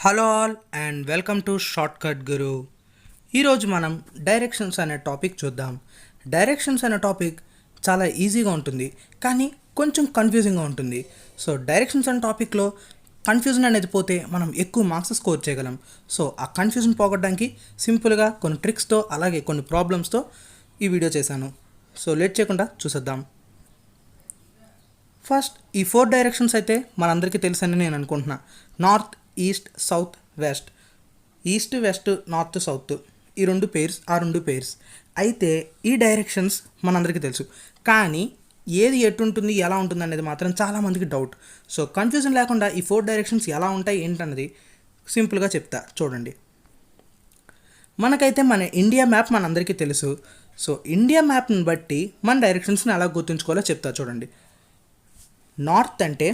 Hello all and welcome to shortcut Guru. ఈరోజు మనం directions అనే టాపిక్ చూద్దాం. డైరెక్షన్స్ అనే టాపిక్ చాలా ఈజీగా ఉంటుంది, కానీ కొంచెం కన్ఫ్యూజింగ్గా ఉంటుంది. సో డైరెక్షన్స్ అనే టాపిక్లో కన్ఫ్యూజన్ అనేది పోతే మనం ఎక్కువ మార్క్స్ స్కోర్ చేయగలం. సో ఆ కన్ఫ్యూజన్ పోగొట్టడానికి సింపుల్గా కొన్ని ట్రిక్స్తో అలాగే కొన్ని ప్రాబ్లమ్స్తో ఈ వీడియో చేశాను. సో లేట్ చేయకుండా చూసేద్దాం. ఫస్ట్ ఈ 4 డైరెక్షన్స్ అయితే మనందరికీ తెలుసని నేను అనుకుంటున్నా. North, east, south, west. East, west, north, south ఈ రెండు పేర్స్ అయితే ఈ డైరెక్షన్స్ మనందరికీ తెలుసు. కానీ ఏది ఎటు ఉంటుంది, ఎలా ఉంటుంది అనేది మాత్రం చాలామందికి డౌట్. సో కన్ఫ్యూజన్ లేకుండా ఈ 4 డైరెక్షన్స్ ఎలా ఉంటాయి ఏంటన్నది సింపుల్గా చెప్తా చూడండి. మనకైతే మన ఇండియా మ్యాప్ మనందరికీ తెలుసు. సో ఇండియా మ్యాప్ని బట్టి మన డైరెక్షన్స్ని ఎలా గుర్తుంచుకోవాలో చెప్తా చూడండి. నార్త్ అంటే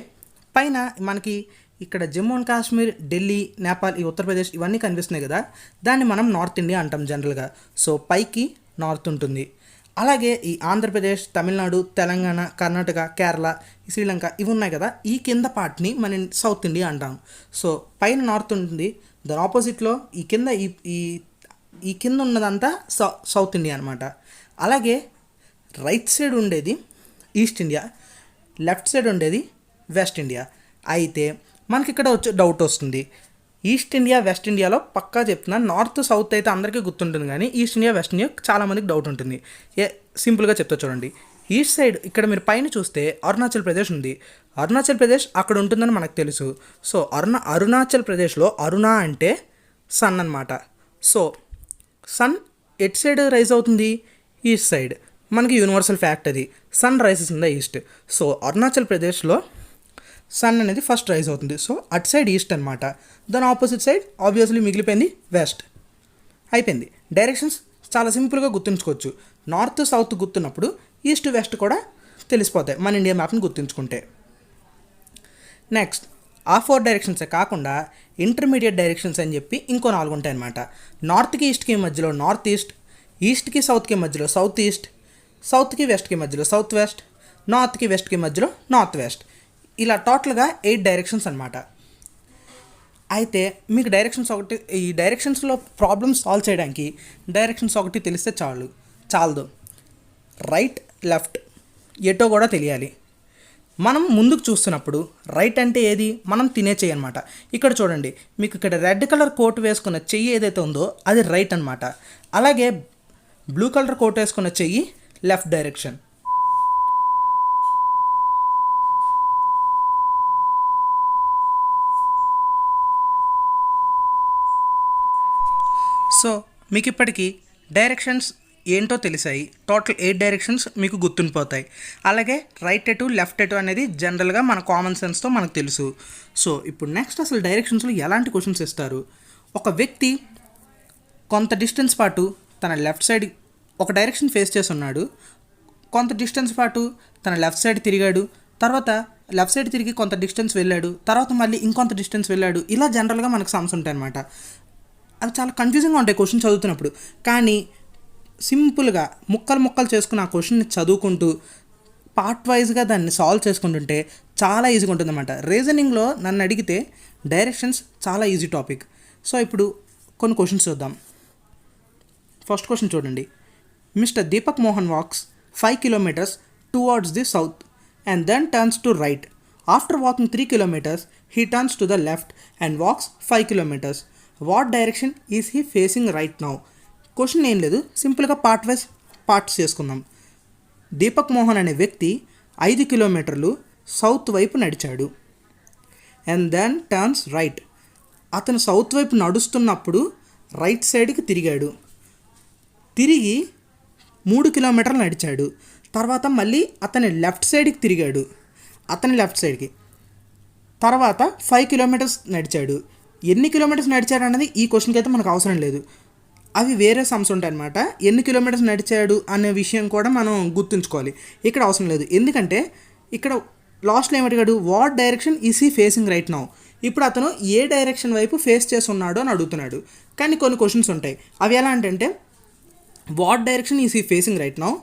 పైన మనకి ఇక్కడ జమ్మూ అండ్ కాశ్మీర్, ఢిల్లీ, నేపాల్, ఈ ఉత్తరప్రదేశ్ ఇవన్నీ కనిపిస్తున్నాయి కదా, దాన్ని మనం నార్త్ ఇండియా అంటాం జనరల్గా. సో పైకి నార్త్ ఉంటుంది. అలాగే ఈ ఆంధ్రప్రదేశ్, తమిళనాడు, తెలంగాణ, కర్ణాటక, కేరళ, శ్రీలంక ఇవి ఉన్నాయి కదా, ఈ కింద పార్ట్ని మనం సౌత్ ఇండియా అంటాం. సో పైన నార్త్ ఉంటుంది, దాని ఆపోజిట్లో ఈ కింద ఈ కింద ఉన్నదంతా సౌత్ ఇండియా అనమాట. అలాగే రైట్ సైడ్ ఉండేది ఈస్ట్ ఇండియా, లెఫ్ట్ సైడ్ ఉండేది వెస్ట్ ఇండియా. అయితే మనకి ఇక్కడ వచ్చే డౌట్ వస్తుంది, ఈస్ట్ ఇండియా, వెస్ట్ ఇండియాలో పక్కా చెప్తున్నా. నార్త్, సౌత్ అయితే అందరికీ గుర్తుంటుంది, కానీ ఈస్ట్ ఇండియా, వెస్ట్ ఇండియా చాలామందికి డౌట్ ఉంటుంది. సింపుల్గా చెప్తా చూడండి. ఈస్ట్ సైడ్ ఇక్కడ మీరు పైన చూస్తే అరుణాచల్ ప్రదేశ్ ఉంది. అరుణాచల్ ప్రదేశ్ అక్కడ ఉంటుందని మనకు తెలుసు. సో అరుణాచల్ ప్రదేశ్లో అరుణ అంటే సన్ అన్నమాట. So sun at side rise అవుతుంది, ఈస్ట్ సైడ్. మనకి యూనివర్సల్ ఫ్యాక్ట్ అది, sun rises in the east. So Arunachal ప్రదేశ్లో సన్ అనేది ఫస్ట్ రైజ్ అవుతుంది. సో అట్ సైడ్ ఈస్ట్ అనమాట. దాని ఆపోజిట్ సైడ్ ఆబ్వియస్లీ మిగిలిపోయింది వెస్ట్. అయిపోయింది. డైరెక్షన్స్ చాలా సింపుల్గా గుర్తుంచుకోవచ్చు. నార్త్, సౌత్ గుర్తున్నప్పుడు ఈస్ట్, వెస్ట్ కూడా తెలిసిపోతాయి మన ఇండియా మ్యాప్ని గుర్తుంచుకుంటే. నెక్స్ట్ ఆ 4 డైరెక్షన్సే కాకుండా ఇంటర్మీడియట్ డైరెక్షన్స్ అని చెప్పి ఇంకో 4 ఉంటాయి అన్నమాట. నార్త్కి ఈస్ట్కి మధ్యలో నార్త్ ఈస్ట్, ఈస్ట్కి సౌత్కి మధ్యలో సౌత్ ఈస్ట్, సౌత్కి వెస్ట్కి మధ్యలో సౌత్ వెస్ట్, నార్త్కి వెస్ట్కి మధ్యలో నార్త్ వెస్ట్. ఇలా టోటల్గా 8 డైరెక్షన్స్ అనమాట. అయితే మీకు ఈ డైరెక్షన్స్లో ప్రాబ్లమ్స్ సాల్వ్ చేయడానికి డైరెక్షన్స్ ఒకటి తెలిస్తే చాలదు. రైట్, లెఫ్ట్ ఎటో కూడా తెలియాలి. మనం ముందుకు చూస్తున్నప్పుడు రైట్ అంటే ఏది, మనం తినే చెయ్యి అనమాట. ఇక్కడ చూడండి, మీకు ఇక్కడ రెడ్ కలర్ కోట్ వేసుకున్న చెయ్యి ఏదైతే ఉందో అది రైట్ అనమాట. అలాగే బ్లూ కలర్ కోట్ వేసుకున్న చెయ్యి లెఫ్ట్ డైరెక్షన్. సో మీకు ఇప్పటికీ డైరెక్షన్స్ ఏంటో తెలిసాయి. టోటల్ 8 డైరెక్షన్స్ మీకు గుర్తుండిపోతాయి. అలాగే రైట్ ఎటు, లెఫ్ట్ ఎటు అనేది జనరల్గా మన కామన్ సెన్స్తో మనకు తెలుసు. సో ఇప్పుడు నెక్స్ట్ అసలు డైరెక్షన్స్లో ఎలాంటి క్వశ్చన్స్ ఇస్తారు. ఒక వ్యక్తి కొంత డిస్టెన్స్ పాటు తన లెఫ్ట్ సైడ్ ఒక డైరెక్షన్ ఫేస్ చేసి ఉన్నాడు, కొంత డిస్టెన్స్ పాటు తన లెఫ్ట్ సైడ్ తిరిగాడు, తర్వాత లెఫ్ట్ సైడ్ తిరిగి కొంత డిస్టెన్స్ వెళ్ళాడు, తర్వాత మళ్ళీ ఇంకొంత డిస్టెన్స్ వెళ్ళాడు. ఇలా జనరల్గా మనకు సమ్స్ ఉంటాయి అన్నమాట. అవి చాలా కన్ఫ్యూజింగ్గా ఉంటాయి క్వశ్చన్ చదువుతున్నప్పుడు. కానీ సింపుల్గా ముక్కలు చేసుకుని ఆ క్వశ్చన్ని చదువుకుంటూ పార్ట్ వైజ్గా దాన్ని సాల్వ్ చేసుకుంటుంటే చాలా ఈజీగా ఉంటుంది అన్నమాట. రీజనింగ్లో నన్ను అడిగితే డైరెక్షన్స్ చాలా ఈజీ టాపిక్. సో ఇప్పుడు కొన్ని క్వశ్చన్స్ చూద్దాం. ఫస్ట్ క్వశ్చన్ చూడండి. Mister Deepak Mohan walks 5 kilometers towards the south and then turns to right. After walking 3 kilometers, he turns to the left and walks 5 kilometers. What direction is he facing right now? Question ఏం లేదు, సింపుల్గా parts చేసుకుందాం. దీపక్ మోహన్ అనే వ్యక్తి 5 కిలోమీటర్లు south వైపు నడిచాడు. And then turns right. అతను సౌత్ వైపు నడుస్తున్నప్పుడు రైట్ సైడ్కి తిరిగాడు. తిరిగి 3 కిలోమీటర్లు నడిచాడు. తర్వాత మళ్ళీ అతని లెఫ్ట్ సైడ్కి తిరిగాడు. తర్వాత 5 kilometers నడిచాడు. ఎన్ని కిలోమీటర్స్ నడిచాడు అన్నది ఈ క్వశ్చన్కి అయితే మనకు అవసరం లేదు. అవి వేరే సమ్స్ ఉంటాయి అన్నమాట. ఎన్ని కిలోమీటర్స్ నడిచాడు అనే విషయం కూడా మనం గుర్తుంచుకోవాలి. ఇక్కడ అవసరం లేదు, ఎందుకంటే ఇక్కడ లాస్ట్లో ఏమడిగాడు, what direction is he facing right now. ఇప్పుడు అతను ఏ డైరెక్షన్ వైపు ఫేస్ చేసి ఉన్నాడో అని అడుగుతున్నాడు. కానీ కొన్ని క్వశ్చన్స్ ఉంటాయి, అవి ఎలా అంటే what direction is he facing right now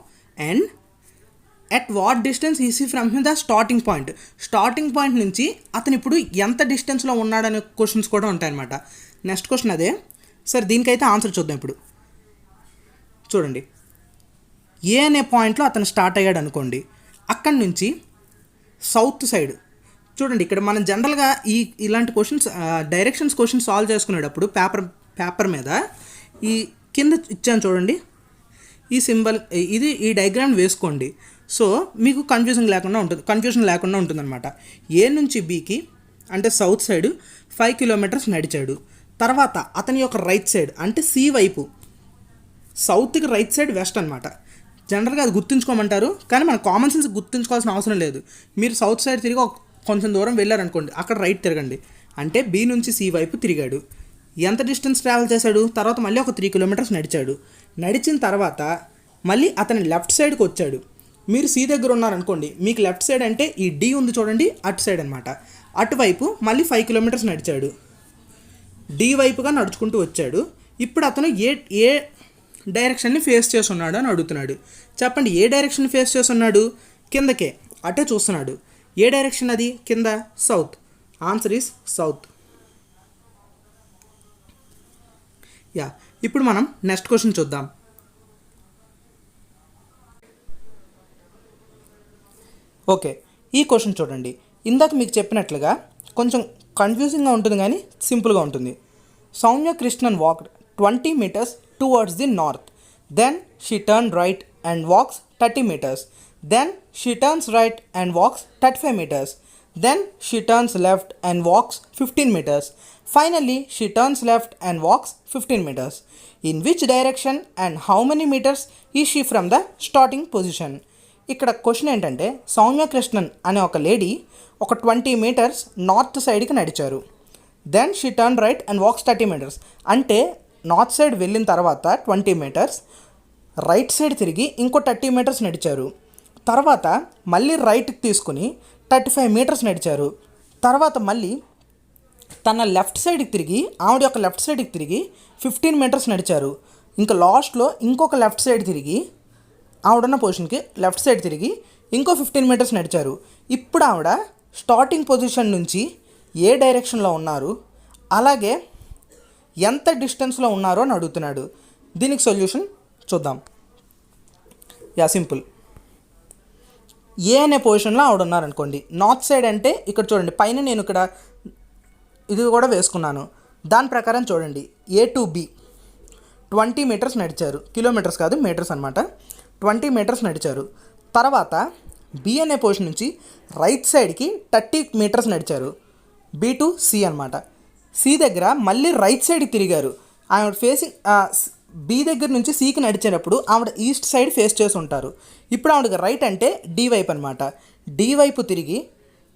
at what distance EC from the starting point. Starting point నుంచి అతను ఇప్పుడు ఎంత డిస్టెన్స్లో ఉన్నాడనే క్వశ్చన్స్ కూడా ఉంటాయన్నమాట. నెక్స్ట్ క్వశ్చన్ అదే. సరే దీనికైతే ఆన్సర్ చూద్దాం. ఇప్పుడు చూడండి, ఏ అనే పాయింట్లో అతను స్టార్ట్ అయ్యాడు అనుకోండి. అక్కడి నుంచి సౌత్ సైడ్ చూడండి. ఇక్కడ మనం జనరల్గా ఇలాంటి క్వశ్చన్స్ డైరెక్షన్స్ క్వశ్చన్స్ సాల్వ్ చేసుకునేటప్పుడు పేపర్ మీద ఈ కింద ఇచ్చాను చూడండి, ఈ సింబల్ ఈ డయాగ్రామ్ వేసుకోండి. సో మీకు కన్ఫ్యూజన్ లేకుండా ఉంటుందన్నమాట. ఏ నుంచి బీకి అంటే సౌత్ సైడ్ 5 కిలోమీటర్స్ నడిచాడు. తర్వాత అతని యొక్క రైట్ సైడ్ అంటే సి వైపు, సౌత్కి రైట్ సైడ్ వెస్ట్ అనమాట. జనరల్గా అది గుర్తుంచుకోమంటారు, కానీ మన కామన్ సెన్స్ గుర్తుంచుకోవాల్సిన అవసరం లేదు. మీరు సౌత్ సైడ్ తిరిగి కొంచెం దూరం వెళ్ళారనుకోండి, అక్కడ రైట్ తిరగండి. అంటే బి నుంచి సి వైపు తిరిగాడు. ఎంత డిస్టెన్స్ ట్రావెల్ చేశాడు? తర్వాత మళ్ళీ ఒక 3 కిలోమీటర్స్ నడిచాడు. నడిచిన తర్వాత మళ్ళీ అతని లెఫ్ట్ సైడ్కి వచ్చాడు. మీరు సి దగ్గర ఉన్నారనుకోండి, మీకు లెఫ్ట్ సైడ్ అంటే ఈ డి ఉంది చూడండి, అటు సైడ్ అనమాట. అటువైపు మళ్ళీ 5 కిలోమీటర్స్ నడిచాడు. డి వైపుగా నడుచుకుంటూ వచ్చాడు. ఇప్పుడు అతను ఏ డైరెక్షన్ని ఫేస్ చేస్తున్నాడు అని అడుగుతున్నాడు. చెప్పండి, ఏ డైరెక్షన్ ఫేస్ చేస్తున్నాడు? కిందకే, అటే చూస్తున్నాడు. ఏ డైరెక్షన్ అది? కింద, south. Answer is south. Yeah, ఇప్పుడు మనం నెక్స్ట్ క్వశ్చన్ చూద్దాం. ఓకే, ఈ క్వశ్చన్ చూడండి. ఇందాక మీకు చెప్పినట్లుగా కొంచెం కన్ఫ్యూజింగ్గా ఉంటుంది, కానీ సింపుల్గా ఉంటుంది. Soumya Krishnan walked 20 meters towards the north. Then she turned right and walks 30 meters. Then she turns right and walks 35 meters. Then she turns left and walks 15 meters. Finally, she turns left and walks 15 meters. In which direction and how many meters is she from the starting position? ఇక్కడ question ఏంటంటే, సౌమ్య కృష్ణన్ అనే ఒక lady ఒక 20 meters north సైడ్కి నడిచారు. Then she turn right and walks 30 meters. అంటే north side వెళ్ళిన తర్వాత 20 meters, రైట్ సైడ్ తిరిగి ఇంకో 30 meters నడిచారు. తర్వాత మళ్ళీ రైట్కి తీసుకుని 35 meters నడిచారు. తర్వాత మళ్ళీ తన లెఫ్ట్ సైడ్కి తిరిగి, ఆవిడ యొక్క లెఫ్ట్ సైడ్కి తిరిగి 15 meters నడిచారు. ఇంకా లాస్ట్లో ఇంకొక లెఫ్ట్ సైడ్ తిరిగి, ఆవిడన్న పొజిషన్కి లెఫ్ట్ సైడ్ తిరిగి ఇంకో 15 meters నడిచారు. ఇప్పుడు ఆవిడ స్టార్టింగ్ పొజిషన్ నుంచి ఏ డైరెక్షన్లో ఉన్నారు, అలాగే ఎంత డిస్టెన్స్లో ఉన్నారో అని అడుగుతున్నాడు. దీనికి సొల్యూషన్ చూద్దాం. Yeah, simple. ఏ అనే పొజిషన్లో ఆవిడ ఉన్నారనుకోండి. నార్త్ సైడ్ అంటే ఇక్కడ చూడండి, పైన నేను ఇక్కడ ఇది కూడా వేసుకున్నాను. దాని ప్రకారం చూడండి, ఏ టు బి 20 meters నడిచారు. కిలోమీటర్స్ కాదు, మీటర్స్ అనమాట. 20 meters నడిచారు. తర్వాత బి అనే పొజిషన్ నుంచి రైట్ సైడ్కి 30 meters నడిచారు. బి టు సి అనమాట. సి దగ్గర మళ్ళీ రైట్ సైడ్కి తిరిగారు. ఆవిడ ఫేసింగ్ బి దగ్గర నుంచి సికి నడిచేటప్పుడు ఆవిడ ఈస్ట్ సైడ్ ఫేస్ చేసి ఉంటారు. ఇప్పుడు ఆవిడకి రైట్ అంటే డి వైపు అనమాట. డి వైపు తిరిగి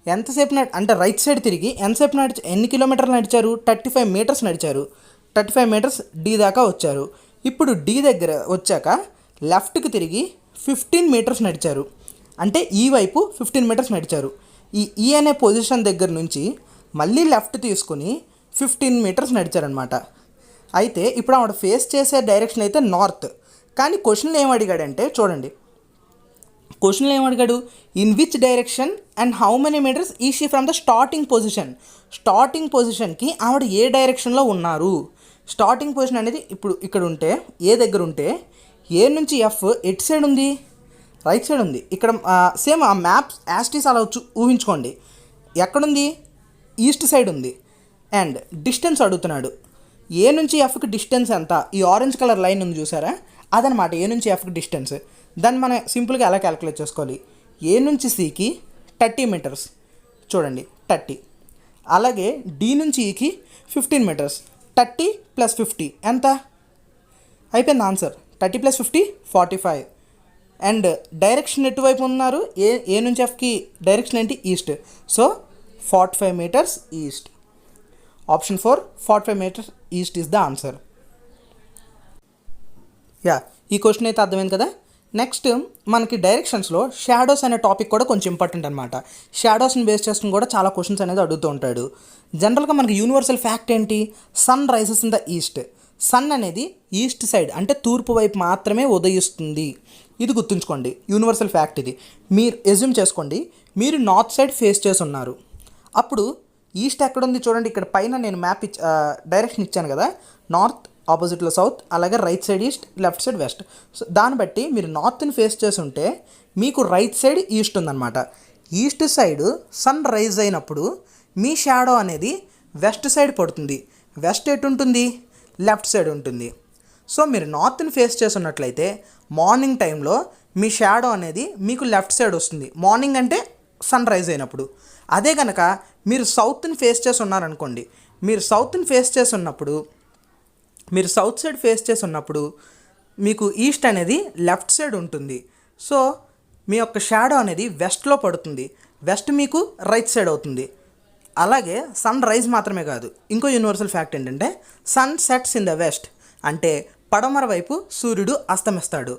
ఎంతసేపు అంటే రైట్ సైడ్ తిరిగి ఎంతసేపు ఎన్ని కిలోమీటర్లు నడిచారు? 35 meters నడిచారు. 35 meters డి దాకా వచ్చారు. ఇప్పుడు డి దగ్గర వచ్చాక లెఫ్ట్కి తిరిగి 15 meters నడిచారు. అంటే ఈ వైపు 15 meters నడిచారు. ఈ అనే పొజిషన్ దగ్గర నుంచి మళ్ళీ లెఫ్ట్ తీసుకుని 15 meters నడిచారనమాట. అయితే ఇప్పుడు ఆవిడ ఫేస్ చేసే డైరెక్షన్ అయితే నార్త్. కానీ క్వశ్చన్లో ఏం అడిగాడంటే చూడండి, క్వశ్చన్లో ఏం అడిగాడు? In which direction and how many metres is she from the starting position. Starting పొజిషన్కి ఆవిడ ఏ డైరెక్షన్లో ఉన్నారు? స్టార్టింగ్ పొజిషన్ అనేది ఇప్పుడు ఇక్కడ ఉంటే, ఏ దగ్గర ఉంటే, ఏ నుంచి ఎఫ్ ఎటు సైడ్ ఉంది? రైట్ సైడ్ ఉంది. ఇక్కడ సేమ్ ఆ మ్యాప్ యాస్టీస్ అలా ఊహించుకోండి. ఎక్కడుంది? ఈస్ట్ సైడ్ ఉంది. అండ్ డిస్టెన్స్ అడుగుతున్నాడు. ఏ నుంచి ఎఫ్కి డిస్టెన్స్ ఎంత? ఈ ఆరెంజ్ కలర్ లైన్ ఉంది చూసారా, అదనమాట ఏ నుంచి ఎఫ్కి డిస్టెన్స్. దాన్ని మనం సింపుల్గా ఎలా క్యాలిక్యులేట్ చేసుకోవాలి? ఏ నుంచి సికి 30 meters చూడండి, 30. అలాగే డి నుంచి ఈకి 15 meters. 30 + 50 ఎంత? అయిపోయింది ఆన్సర్. 30 + 50 45. అండ్ డైరెక్షన్ ఎటువైపు ఉన్నారు? ఏ నుంచి ఎఫ్కి డైరెక్షన్ ఏంటి? East. So 45 meters east. Option 4 45 meters east is the answer. Yeah, ఈ క్వశ్చన్ అయితే అర్థమైంది కదా. నెక్స్ట్ మనకి డైరెక్షన్స్లో షాడోస్ అనే టాపిక్ కూడా కొంచెం ఇంపార్టెంట్ అనమాట. షాడోస్ని బేస్ చేసుకుని కూడా చాలా క్వశ్చన్స్ అనేది అడుగుతూ ఉంటాడు. జనరల్గా మనకి యూనివర్సల్ ఫ్యాక్ట్ ఏంటి? Sun rises in the east. Sun అనేది ఈస్ట్ సైడ్ అంటే తూర్పు వైపు మాత్రమే ఉదయిస్తుంది. ఇది గుర్తుంచుకోండి, యూనివర్సల్ ఫ్యాక్ట్ ఇది. మీరు ఎజ్యూమ్ చేసుకోండి, మీరు నార్త్ సైడ్ ఫేస్ చేసి ఉన్నారు. అప్పుడు ఈస్ట్ ఎక్కడ ఉంది చూడండి, ఇక్కడ పైన నేను మ్యాప్ డైరెక్షన్ ఇచ్చాను కదా, నార్త్ ఆపోజిట్లో సౌత్, అలాగే right side east, left side west. So దాన్ని బట్టి మీరు నార్త్ని ఫేస్ చేసి ఉంటే మీకు రైట్ సైడ్ ఈస్ట్ ఉందన్నమాట. ఈస్ట్ సైడ్ సన్ రైజ్ అయినప్పుడు మీ షాడో అనేది వెస్ట్ సైడ్ పడుతుంది. వెస్ట్ ఎటు ఉంటుంది? లెఫ్ట్ సైడ్ ఉంటుంది. సో మీరు నార్త్ని ఫేస్ చేస్తున్నట్లయితే మార్నింగ్ టైంలో మీ షాడో అనేది మీకు లెఫ్ట్ సైడ్ వస్తుంది, మార్నింగ్ అంటే సన్ రైజ్ అయినప్పుడు. అదే కనుక మీరు సౌత్ని ఫేస్ చేసి ఉన్నారనుకోండి, మీరు సౌత్ని ఫేస్ చేసి ఉన్నప్పుడు, మీరు సౌత్ సైడ్ ఫేస్ చేసి ఉన్నప్పుడు మీకు ఈస్ట్ అనేది లెఫ్ట్ సైడ్ ఉంటుంది. సో మీ యొక్క షాడో అనేది వెస్ట్లో పడుతుంది, వెస్ట్ మీకు రైట్ సైడ్ అవుతుంది. అలాగే సన్ రైజ్ మాత్రమే కాదు, ఇంకో యూనివర్సల్ ఫ్యాక్ట్ ఏంటంటే sun sets in the west, అంటే పడమర వైపు సూర్యుడు అస్తమిస్తాడు.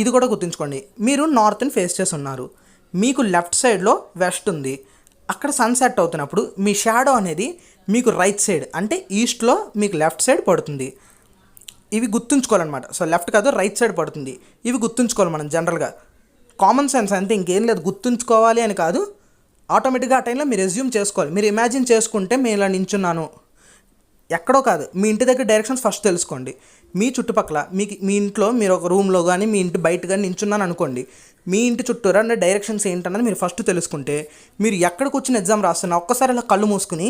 ఇది కూడా గుర్తుంచుకోండి. మీరు నార్త్ని ఫేస్ చేసి ఉన్నారు, మీకు లెఫ్ట్ సైడ్లో వెస్ట్ ఉంది, అక్కడ సన్సెట్ అవుతున్నప్పుడు మీ షాడో అనేది మీకు రైట్ సైడ్ అంటే ఈస్ట్లో మీకు లెఫ్ట్ సైడ్ పడుతుంది. ఇవి గుర్తుంచుకోవాలన్నమాట. సో లెఫ్ట్ కాదు, రైట్ సైడ్ పడుతుంది. ఇవి గుర్తుంచుకోవాలి మనం జనరల్గా. కామన్ సెన్స్ అంతే, ఇంకేం లేదు. గుర్తుంచుకోవాలి అని కాదు, ఆటోమేటిక్గా ఆ టైంలో మీరు ఎజ్యూమ్ చేసుకోవాలి. మీరు ఇమాజిన్ చేసుకుంటే మేము ఇలా నించున్నాను, ఎక్కడో కాదు, మీ ఇంటి దగ్గర డైరెక్షన్స్ ఫస్ట్ తెలుసుకోండి. మీ చుట్టుపక్కల మీ ఇంట్లో మీరు ఒక రూమ్లో కానీ మీ ఇంటి బయట కానీ నించున్నాను అనుకోండి, మీ ఇంటి చుట్టూరా డైరెక్షన్స్ ఏంటన్నది మీరు ఫస్ట్ తెలుసుకుంటే మీరు ఎక్కడికి వచ్చిన ఎగ్జామ్ రాస్తున్నా ఒక్కసారి ఇలా కళ్ళు మూసుకుని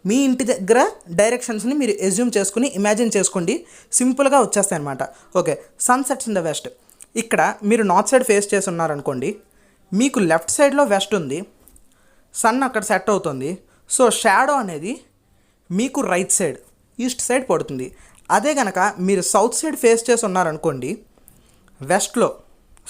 మీ ఇంటి దగ్గర డైరెక్షన్స్ని మీరు ఎజ్యూమ్ చేసుకుని ఇమాజిన్ చేసుకోండి, సింపుల్గా వచ్చేస్తాయి అనమాట. Okay, sun sets in the west. ఇక్కడ మీరు నార్త్ సైడ్ ఫేస్ చేసి ఉన్నారనుకోండి, మీకు లెఫ్ట్ సైడ్లో వెస్ట్ ఉంది, సన్ అక్కడ సెట్ అవుతుంది. సో షాడో అనేది మీకు రైట్ సైడ్ ఈస్ట్ సైడ్ పడుతుంది. అదే కనుక మీరు సౌత్ సైడ్ ఫేస్ చేసి ఉన్నారనుకోండి, వెస్ట్లో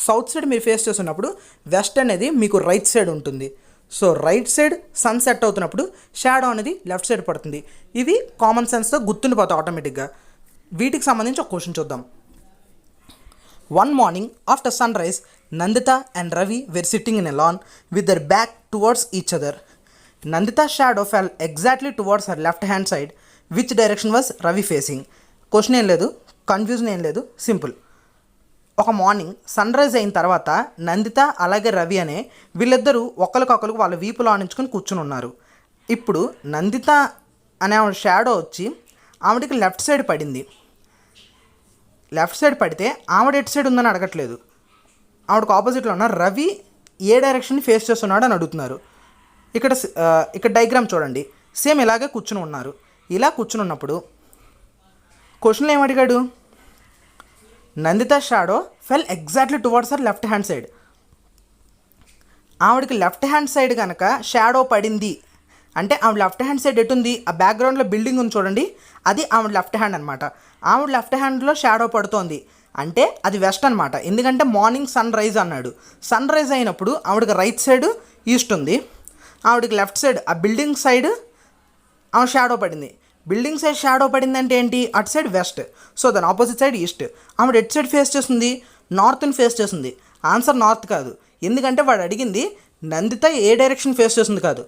సౌత్ సైడ్ మీరు ఫేస్ చేస్తున్నప్పుడు వెస్ట్ అనేది మీకు రైట్ సైడ్ ఉంటుంది. So right side sun set అవుతున్నప్పుడు షాడో అనేది లెఫ్ట్ సైడ్ పడుతుంది. ఇవి కామన్ సెన్స్తో గుర్తుండిపోతాయి ఆటోమేటిక్గా. వీటికి సంబంధించి ఒక క్వశ్చన్ చూద్దాం. One morning after sunrise, Nandita and Ravi were sitting in a lawn with their back towards each other. Nandita's shadow fell exactly towards her left hand side. Which direction was Ravi facing? Question ఏం లేదు, confusion ఏం లేదు, simple. ఒక morning sun rise అయిన తర్వాత నందిత అలాగే రవి అనే వీళ్ళిద్దరూ ఒకరికొకరు వాళ్ళ వీపులో ఆనించుకొని కూర్చుని ఉన్నారు. ఇప్పుడు నందిత అనే ఆవిడ షాడో వచ్చి ఆవిడకి లెఫ్ట్ సైడ్ పడింది. లెఫ్ట్ సైడ్ పడితే ఆవిడ ఎటు సైడ్ ఉందని అడగట్లేదు, ఆవిడకు ఆపోజిట్లో ఉన్న రవి ఏ డైరెక్షన్ ఫేస్ చేస్తున్నాడు అని అడుగుతున్నారు. ఇక్కడ డయాగ్రామ్ చూడండి, సేమ్ ఇలాగే కూర్చుని ఉన్నారు. ఇలా కూర్చుని ఉన్నప్పుడు క్వశ్చన్లో ఏమడిగాడు? Nandita shadow fell exactly towards her left hand side. ఆవిడకి లెఫ్ట్ హ్యాండ్ సైడ్ కనుక షాడో పడింది అంటే ఆవిడ లెఫ్ట్ హ్యాండ్ సైడ్ ఎటుంది? ఆ బ్యాక్గ్రౌండ్లో బిల్డింగ్ ఉంది చూడండి, అది ఆవిడ లెఫ్ట్ హ్యాండ్ అనమాట. ఆవిడ లెఫ్ట్ హ్యాండ్లో షాడో పడుతోంది అంటే అది వెస్ట్ అనమాట. ఎందుకంటే మార్నింగ్ సన్ రైజ్ అన్నాడు, సన్ రైజ్ అయినప్పుడు ఆవిడకి రైట్ సైడ్ ఈస్ట్ ఉంది, ఆవిడకి లెఫ్ట్ సైడ్ ఆ బిల్డింగ్ సైడ్ ఆవిడ షాడో పడింది. బిల్డింగ్ సైడ్ షాడో పడింది అంటే ఏంటి? అటు సైడ్ వెస్ట్, సో దాని ఆపోజిట్ సైడ్ ఈస్ట్. ఆవిడ ఎటు సైడ్ ఫేస్ చేస్తుంది? నార్త్ని ఫేస్ చేస్తుంది. ఆన్సర్ నార్త్ కాదు, ఎందుకంటే వాడు అడిగింది నందిత ఏ డైరెక్షన్ ఫేస్ చేస్తుంది కాదు.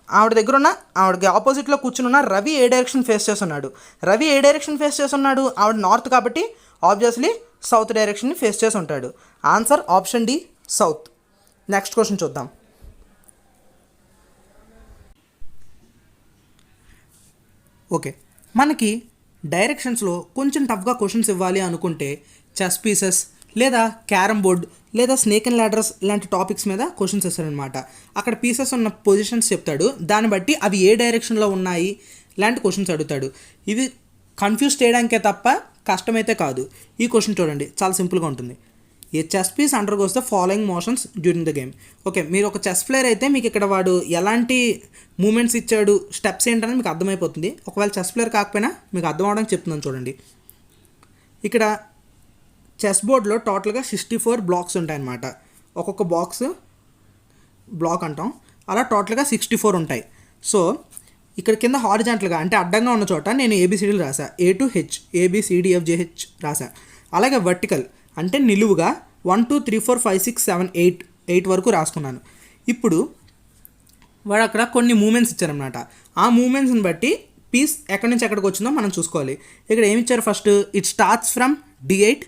ఆవిడ దగ్గర ఉన్న ఆవిడకి ఆపోజిట్లో కూర్చున్న రవి ఏ డైరెక్షన్ ఫేస్ చేస్తున్నాడు? రవి ఏ డైరెక్షన్ ఫేస్ చేస్తున్నాడు? ఆవిడ నార్త్ కాబట్టి ఆబ్వియస్లీ సౌత్ డైరెక్షన్ని ఫేస్ చేసి ఉంటాడు. Answer option D, south. Next question చూద్దాం. ఓకే, మనకి డైరెక్షన్స్లో కొంచెం టఫ్గా క్వశ్చన్స్ ఇవ్వాలి అనుకుంటే చెస్ పీసెస్ లేదా క్యారమ్ బోర్డ్ లేదా స్నేక్ అండ్ ల్యాడర్స్ ఇలాంటి టాపిక్స్ మీద క్వశ్చన్స్ ఇస్తారనమాట. అక్కడ పీసెస్ ఉన్న పొజిషన్స్ చెప్తాడు, దాన్ని బట్టి అవి ఏ డైరెక్షన్లో ఉన్నాయి ఇలాంటి క్వశ్చన్స్ అడుగుతాడు. ఇవి కన్ఫ్యూజ్ చేయడానికే తప్ప కష్టమైతే కాదు. ఈ క్వశ్చన్ చూడండి, చాలా సింపుల్గా ఉంటుంది. A chess piece undergoes the following motions during the game. Okay, మీరు ఒక చెస్ ప్లేయర్ అయితే మీకు ఇక్కడ వాడు ఎలాంటి మూమెంట్స్ ఇచ్చాడు, స్టెప్స్ ఏంటనేది మీకు అర్థమైపోతుంది. ఒకవేళ చెస్ ప్లేయర్ కాకపోయినా మీకు అర్థం అవడానికి చెప్తున్నాను చూడండి. ఇక్కడ చెస్ బోర్డ్లో టోటల్గా 64 బ్లాక్స్ ఉంటాయన్నమాట. ఒక్కొక్క బ్లాక్ అంటాం, అలా టోటల్గా 64 ఉంటాయి. సో ఇక్కడ కింద హారిజాంటల్గా అంటే అడ్డంగా ఉన్న చోట నేను ఏబిసిడీలు రాసా, A to H, ABCDFGH రాసా. అలాగే వర్టికల్ అంటే నిలువుగా 1 2 3 4 5 6 7 8 వరకు రాసుకున్నాను. ఇప్పుడు వాడు అక్కడ కొన్ని మూమెంట్స్ ఇచ్చారనమాట. ఆ మూమెంట్స్ని బట్టి పీస్ ఎక్కడి నుంచి ఎక్కడికి వచ్చిందో మనం చూసుకోవాలి. ఇక్కడ ఏమి ఇచ్చారు? First it starts from D8,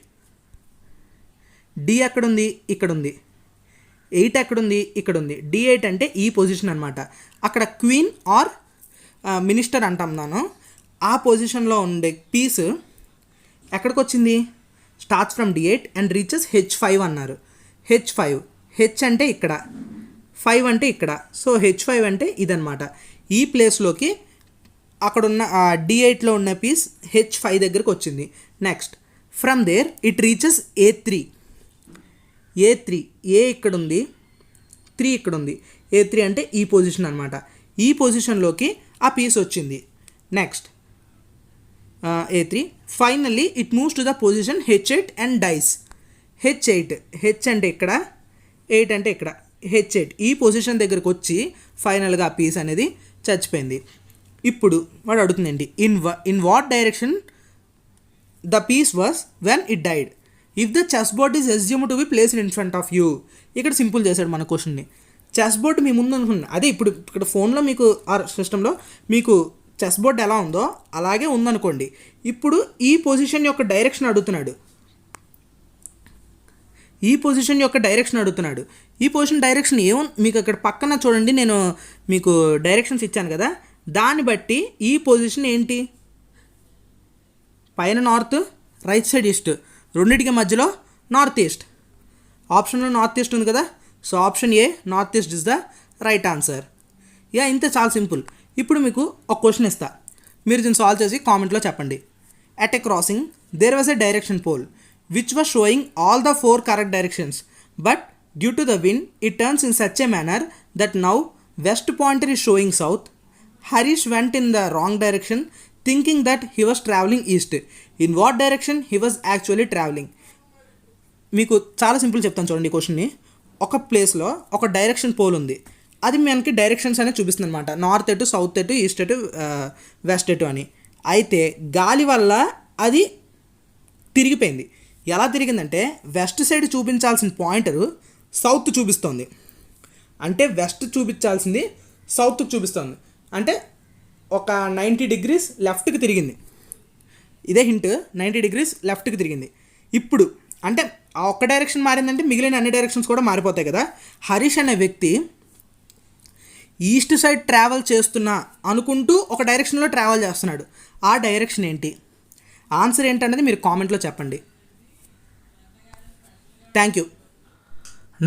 D ఎక్కడుంది, ఇక్కడ ఉంది. 8 ఎక్కడుంది, ఇక్కడ ఉంది. D8 అంటే ఈ పొజిషన్ అనమాట. అక్కడ క్వీన్ ఆర్ మినిస్టర్ అంటున్నాను. ఆ పొజిషన్లో ఉండే పీస్ ఎక్కడికి వచ్చింది, starts from D8 and reaches H5 అన్నారు. H5, హెచ్ అంటే ఇక్కడ, 5 అంటే ఇక్కడ. సో H5 అంటే ఇదనమాట. ఈ ప్లేస్లోకి అక్కడున్న D8లో ఉన్న పీస్ H5 దగ్గరకు వచ్చింది. Next from there it reaches A3. A ఇక్కడ ఉంది, 3 ఇక్కడ ఉంది. A3 అంటే ఈ పొజిషన్ అనమాట. ఈ పొజిషన్లోకి ఆ పీస్ వచ్చింది. Next A3. Finally it moves to the position H8 and dies. H8, H అంటే ఇక్కడ, 8 అంటే ఇక్కడ. H8 ఈ పొజిషన్ దగ్గరకు వచ్చి ఫైనల్గా ఆ పీస్ అనేది చచ్చిపోయింది. ఇప్పుడు వాడు అడుగుతుందండి, in what direction the piece was when it died if the chess board is assumed to be placed in front of you. ఇక్కడ సింపుల్ చేశాడు మన క్వశ్చన్ని. చెస్ బోర్డ్ మీ ముందు అనుకున్నాను, అదే ఇప్పుడు ఇక్కడ ఫోన్లో మీకు ఆర్ సిస్టంలో మీకు చెస్ బోర్డ్ ఎలా ఉందో అలాగే ఉందనుకోండి. ఇప్పుడు ఈ పొజిషన్ యొక్క డైరెక్షన్ అడుగుతున్నాడు. ఈ పొజిషన్ డైరెక్షన్ మీకు అక్కడ పక్కన చూడండి, నేను మీకు డైరెక్షన్స్ ఇచ్చాను కదా, దాన్ని బట్టి ఈ పొజిషన్ ఏంటి, పైన నార్త్, రైట్ సైడ్ ఈస్ట్, రెండింటికి మధ్యలో నార్త్ ఈస్ట్. ఆప్షన్లో నార్త్ ఈస్ట్ ఉంది కదా, so option A north east is the right answer. ఇంతే, చాలా సింపుల్. ఇప్పుడు మీకు ఒక క్వశ్చన్ ఇస్తా, మీరు దీన్ని సాల్వ్ చేసి కామెంట్లో చెప్పండి. At a crossing there was a direction pole which was showing all the 4 correct directions, but due to the wind it turns in such a manner that now west pointer is showing south. Harish went in the wrong direction thinking that he was traveling east. In what direction he was actually traveling? మీకు చాలా simple చెప్తాను చూడండి క్వశ్చన్ని. ఒక ప్లేస్లో ఒక direction pole ఉంది, అది మనకి డైరెక్షన్స్ అనేది చూపిస్తుంది అనమాట, నార్త్ ఎటు, సౌత్ ఎటు, ఈస్ట్ ఎటు, వెస్ట్ ఎటు అని. అయితే గాలి వల్ల అది తిరిగిపోయింది. ఎలా తిరిగిందంటే వెస్ట్ సైడ్ చూపించాల్సిన పాయింటరు సౌత్ చూపిస్తుంది, అంటే వెస్ట్ చూపించాల్సింది సౌత్కి చూపిస్తుంది, అంటే ఒక 90 degrees లెఫ్ట్కి తిరిగింది. ఇదే హింట్, 90 degrees లెఫ్ట్కి తిరిగింది. ఇప్పుడు అంటే ఆ ఒక్క డైరెక్షన్ మారిందంటే మిగిలిన అన్ని డైరెక్షన్స్ కూడా మారిపోతాయి కదా. హరీష్ అనే వ్యక్తి ఈస్ట్ సైడ్ ట్రావెల్ చేస్తున్నా అనుకుంటూ ఒక డైరెక్షన్లో ట్రావెల్ చేస్తున్నాడు. ఆ డైరెక్షన్ ఏంటి, ఆన్సర్ ఏంటనేది మీరు కామెంట్లో చెప్పండి. Thank you.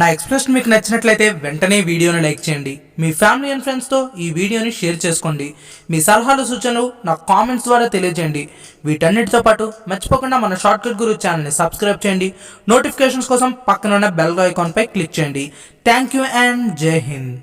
నా ఎక్స్ప్రెషన్ మీకు నచ్చినట్లయితే వెంటనే వీడియోని లైక్ చేయండి. మీ ఫ్యామిలీ అండ్ ఫ్రెండ్స్తో ఈ వీడియోని షేర్ చేసుకోండి. మీ సలహాలు సూచనలు నా కామెంట్స్ ద్వారా తెలియజేయండి. వీటన్నిటితో పాటు మర్చిపోకుండా మన షార్ట్కట్ గురు ఛానల్ని సబ్స్క్రైబ్ చేయండి. నోటిఫికేషన్స్ కోసం పక్కన ఉన్న బెల్ ఐకాన్పై క్లిక్ చేయండి. థ్యాంక్ యూ అండ్ జై హింద్.